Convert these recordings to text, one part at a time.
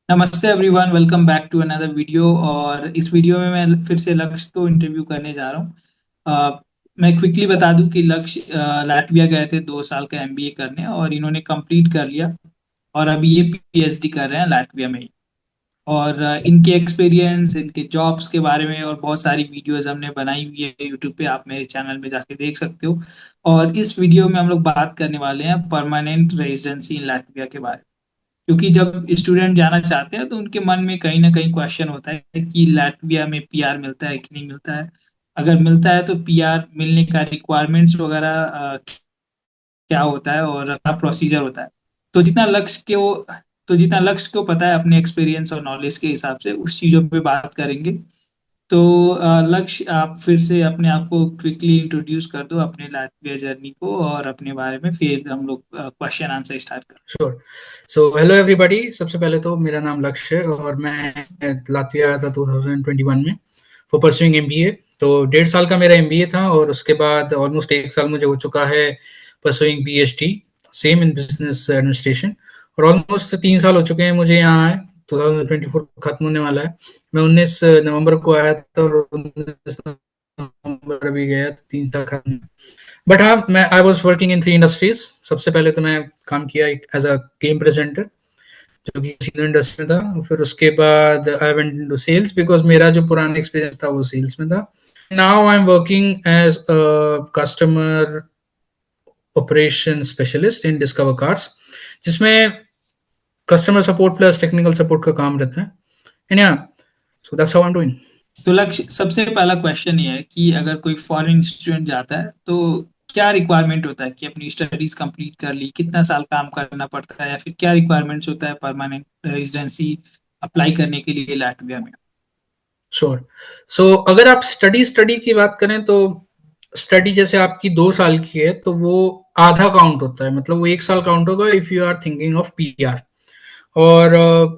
नमस्ते everyone, welcome back to another video. और इस वीडियो में मैं फिर से लक्ष्य को इंटरव्यू करने जा रहा हूँ। मैं क्विकली बता दूं कि लक्ष्य लाटविया गए थे 2 साल का एमबीए करने, और इन्होंने कंप्लीट कर लिया और अभी ये पीएचडी कर रहे हैं लाटविया में ही। और इनके एक्सपीरियंस, इनके जॉब्स के बारे में और बहुत सारी वीडियोस हमने बनाई हुई है यूट्यूब पे, आप मेरे चैनल में जाके देख सकते हो। और इस वीडियो में हम लोग बात करने वाले हैं परमानेंट रेजिडेंसी इन लाटविया के बारे में। क्योंकि जब स्टूडेंट जाना चाहते हैं तो उनके मन में कहीं ना कहीं क्वेश्चन होता है कि लाटविया में पीआर मिलता है कि नहीं मिलता है। अगर मिलता है तो पीआर मिलने का रिक्वायरमेंट्स वगैरह क्या होता है और क्या प्रोसीजर होता है। तो जितना लक्ष्य के वो तो जितना लक्ष्य को पता है अपने एक्सपीरियंस और नॉलेज के हिसाब से उस चीज़ों पे बात करेंगे। तो लक्ष्य, आप फिर से अपने आप को क्विकली इंट्रोड्यूस कर दो, अपने लाटविया जर्नी को और अपने बारे में, फिर हम लोग क्वेश्चन आंसर स्टार्ट करें। श्योर। So hello everybody. सबसे पहले तो मेरा नाम लक्ष्य है और मैं लातविया आया था 2021 में फॉर परस्यूइंग एमबीए। तो 1.5 साल का मेरा एमबीए था और उसके बाद ऑलमोस्ट 1 साल मुझे हो चुका है pursuing PhD same in business administration. और ऑलमोस्ट 3 साल हो चुके हैं मुझे यहाँ आए। 2024 खत्म होने वाला है। मैं 19 नवंबर को आया था और 19 नवंबर अभी गया, 3 साल खत्म। बट हाँ, मैं I was working in 3 industries. सबसे पहले तो मैं काम किया एज अ गेम प्रेजेंटर, जो कि सीनियर इंडस्ट्री में था। फिर उसके बाद I went into sales because मेरा जो पुराना एक्सपीरियंस था वो सेल्स में था। Now I am working as a customer operation specialist in Discover cars, जिसमें customer support plus technical support का काम रहता है। एंड या so that's how I am doing. तो लक्ष्य, सबसे पहला क्वेश्चन ये है कि अगर कोई फॉरेन स्टूडेंट जाता है तो क्या रिक्वायरमेंट होता है कि अपनी स्टडीज कंप्लीट कर ली, कितना साल काम करना पड़ता है, या फिर क्या रिक्वायरमेंट्स होता है परमानेंट रेजिडेंसी अप्लाई करने के लिए लाटविया में। श्योर। सो अगर आप स्टडी की बात करें तो स्टडी जैसे आपकी 2 साल की है तो वो आधा काउंट होता है, मतलब वो 1 साल काउंट होगा if you are thinking of PR. और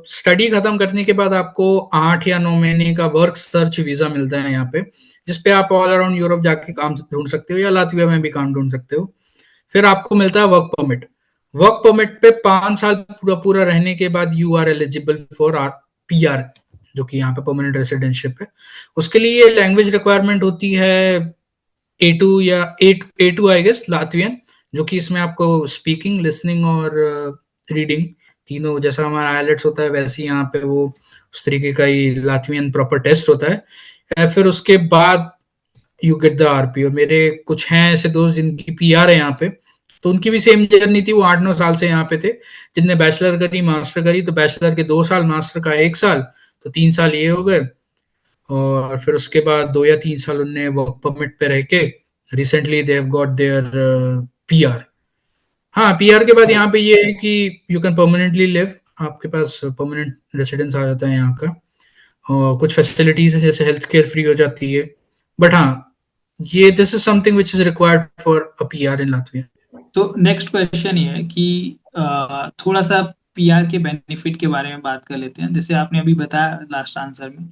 स्टडी खत्म करने के बाद आपको 8 या 9 महीने का वर्क सर्च वीजा मिलता है यहाँ पे, जिसपे आप ऑल अराउंड यूरोप जाके काम ढूंढ सकते हो या लातविया में भी काम ढूंढ सकते हो। फिर आपको मिलता है वर्क परमिट। वर्क परमिट पे 5 साल पूरा पूरा रहने के बाद you are eligible for PR, जो कि यहाँ पे परमानेंट रेसिडेंटशिप है। उसके लिए लैंग्वेज रिक्वायरमेंट होती है A2 या A2 आई गेस लातवियन, जो कि इसमें आपको स्पीकिंग, लिसनिंग और रीडिंग तीनों, जैसा हमारा आइलेट्स होता है वैसे ही यहाँ पे वो उस तरीके का ही लातवियन प्रॉपर टेस्ट होता है। फिर उसके बाद यू गेट द आरपी। और मेरे कुछ हैं ऐसे दोस्त जिनकी पीआर है यहाँ पे, तो उनकी भी सेम जर्नी थी। वो 8-9 साल से यहाँ पे थे। जिनने बैचलर करी, मास्टर करी, तो बैचलर के 2 साल, मास्टर का 1 साल, तो 3 साल ये हो गए। और फिर उसके बाद 2 या 3 साल उनने वर्क परमिट पे रह के recently they have got their PR. हाँ, पीआर के बाद यहाँ पे ये है कि यू कैन परमानेंटली लिव, आपके पास परमानेंट रेसिडेंस आ जाता है यहाँ का। और कुछ फैसिलिटीज है जैसे हेल्थ केयर फ्री हो जाती है। बट हाँ, ये this is something which is required for a PR in Latvia. तो नेक्स्ट क्वेश्चन ये है कि थोड़ा सा पीआर के बेनिफिट के बारे में बात कर लेते हैं, जैसे आपने अभी बताया लास्ट आंसर में।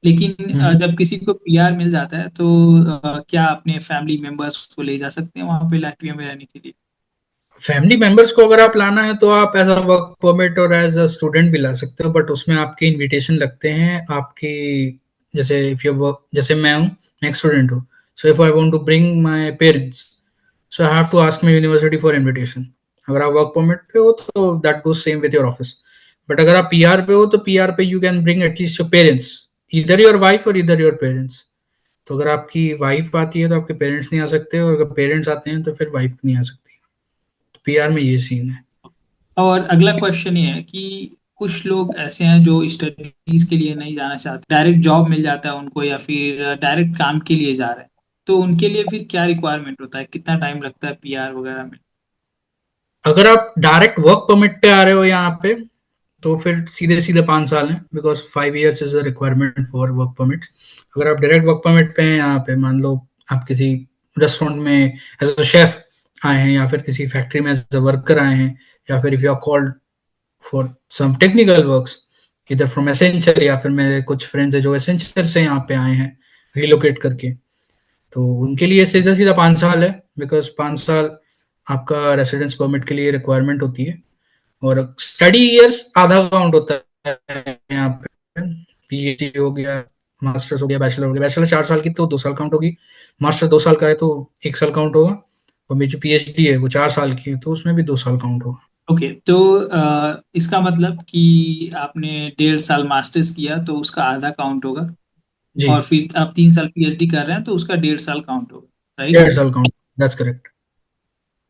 लेकिन जब किसी को पीआर मिल जाता है तो क्या अपने फैमिली मेंबर्स को ले जा सकते हैं वहां पे लाटविया में रहने के लिए। फैमिली मेंबर्स को अगर आप लाना है तो आप एज अ वर्क परमिट और एज अ स्टूडेंट भी ला सकते हो, बट उसमें आपके इनविटेशन लगते हैं आपकी। जैसे इफ यू वर्क, जैसे मैं हूँ, मैं एक स्टूडेंट हूँ। So if I want to bring my parents, so I have to ask my university for invitation. अगर आप वर्क परमिट पे हो तो that goes same with your office. But अगर आप पीआर पे हो तो पीआर पे you can bring at least your parents, इधर योर वाइफ और इधर योर पेरेंट्स। तो अगर आपकी वाइफ आती है तो आपके पेरेंट्स नहीं आ सकते, और अगर पेरेंट्स आते हैं तो फिर वाइफ नहीं आ सकती। तो पीआर में ये सीन है। और अगला क्वेश्चन ये है कि कुछ लोग ऐसे हैं जो स्टडीज के लिए नहीं जाना चाहते, डायरेक्ट जॉब मिल जाता है उनको, या फिर डायरेक्ट काम के लिए जा रहे हैं। तो उनके लिए फिर क्या रिक्वायरमेंट होता है, कितना टाइम लगता है पीआर वगैरह में। अगर आप डायरेक्ट वर्क परमिट पे आ रहे हो यहाँ पे तो फिर सीधे सीधे 5 साल है, because 5 years is a requirement for work permit. अगर आप डायरेक्ट वर्क परमिट पे हैं यहाँ पे, मान लो आप किसी रेस्टोरेंट में एज अ शेफ आए हैं, या फिर किसी फैक्ट्री में एज अ वर्कर आए हैं, या फिर if you are called for some technical works इधर फ्रॉम एसेंचर, या फिर मेरे कुछ फ्रेंड्स है जो एसेंचर से यहाँ पे आए हैं रिलोकेट करके, तो उनके लिए सीधा सीधा 5 साल है। बिकॉज 5 साल आपका रेसिडेंस परमिट के लिए रिक्वायरमेंट होती है। और स्टडी ईयर्स आधा काउंट होता है यहाँ पे। पीएचडी हो गया, मास्टर्स हो गया, बैचलर हो गया। बैचलर 4 साल की तो 2 साल काउंट होगी, मास्टर 2 साल का है तो 1 साल काउंट होगा, और मेरी जो पीएचडी है वो 4 साल की है तो उसमें भी 2 साल काउंट होगा। ओके, तो इसका मतलब कि आपने 1.5 साल मास्टर्स किया तो उसका आधा काउंट होगा, जी, और फिर आप 3 साल पीएचडी कर रहे हैं तो उसका 1.5 साल काउंट होगा, राइट? 1.5 साल काउंट, दैट्स करेक्ट।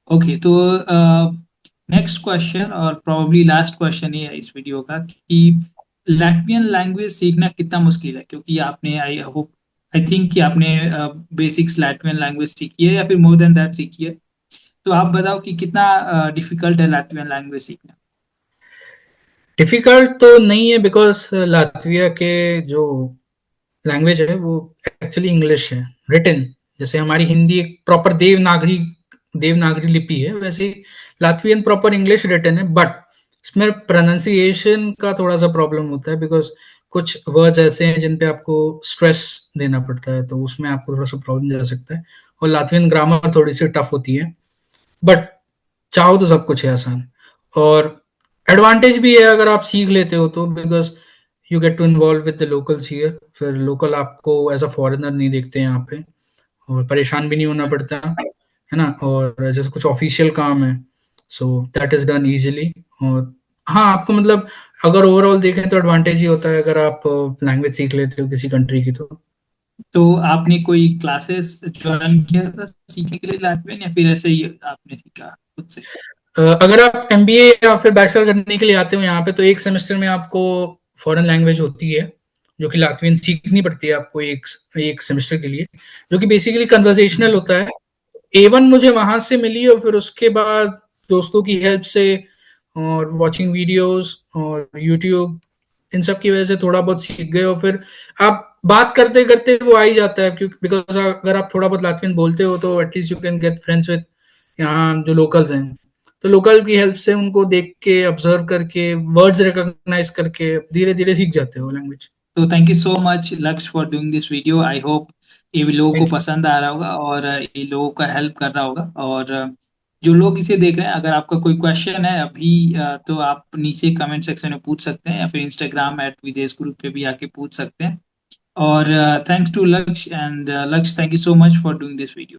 ओके, तो नेक्स्ट क्वेश्चन और प्रोबेबली लास्ट क्वेश्चन ये है इस वीडियो का कि लैट्वियन लैंग्वेज सीखना कितना मुश्किल है, क्योंकि आपने आई होप, आई थिंक कि आपने बेसिक्स लैट्वियन लैंग्वेज सीखी है या फिर मोर देन दैट सीखी है। तो आप बताओ कि कितना डिफिकल्ट है लैट्वियन लैंग्वेज सीखना। डिफिकल्ट तो नहीं है, बिकॉज लातविया के जो लैंग्वेज है वो एक्चुअली इंग्लिश है, रिटन। जैसे हमारी हिंदी एक प्रॉपर देवनागरी देवनागरी लिपि है, वैसे ही लातवियन प्रॉपर इंग्लिश रिटन है, बट इसमें प्रोनाउंसिएशन का थोड़ा सा प्रॉब्लम होता है, बिकॉज कुछ वर्ड्स ऐसे हैं जिन पे आपको स्ट्रेस देना पड़ता है, तो उसमें आपको थोड़ा सा प्रॉब्लम जा सकता है। और लातवियन ग्रामर थोड़ी सी टफ होती है, बट चाहो तो सब कुछ है आसान। और एडवांटेज भी है अगर आप सीख लेते हो तो, because you get to involve with the locals here. फिर लोकल आपको एज अ फॉरेनर नहीं देखते हैं यहाँ पे, और परेशान भी नहीं होना पड़ता है ना। और जैसे कुछ ऑफिशियल काम है, so that is done easily. और हाँ, आपको मतलब अगर ओवरऑल देखें तो एडवांटेज ही होता है अगर आप लैंग्वेज सीख लेते हो किसी कंट्री की तो। तो आपने कोई क्लासेस ज्वाइन किया था सीखने के लिए लैट्वियन, या फिर ऐसे ही आपने सीखा खुद से? अगर आप एमबीए या फिर बैचलर करने के लिए आते हो यहाँ पे, तो एक सेमेस्टर में आपको फॉरेन लैंग्वेज होती है जो कि लातवियन सीखनी पड़ती है आपको, एक एक सेमेस्टर के लिए, जो कि बेसिकली कन्वर्सेशनल होता है। A1 मुझे वहां से मिली, और फिर उसके बाद दोस्तों की हेल्प से और वॉचिंग वीडियोस और यूट्यूब, इन सब की वजह से थोड़ा बहुत सीख गए। और फिर आप बात करते करते वो आ ही जाता है, क्योंकि बिकॉज अगर आप थोड़ा बहुत लातवियन बोलते हो तो at least you can get friends with यहाँ जो लोकल्स हैं। तो लोकल की हेल्प से उनको देख के, ऑब्जर्व करके, वर्ड्स रिकॉग्नाइज करके धीरे धीरे सीख जाते हो लैंग्वेज। तो थैंक यू सो मच लक्ष्य for doing this video. I hope ये भी लोगों को थैंक पसंद आ रहा होगा और ये लोगों का हेल्प कर रहा होगा। और जो लोग इसे देख रहे हैं, अगर आपका कोई क्वेश्चन है अभी, तो आप नीचे कमेंट सेक्शन में पूछ सकते हैं, या फिर इंस्टाग्राम @विदेश ग्रुप पे भी आके पूछ सकते हैं। और थैंक्स टू लक्ष्य, एंड लक्ष्य, thank you so much for doing this video.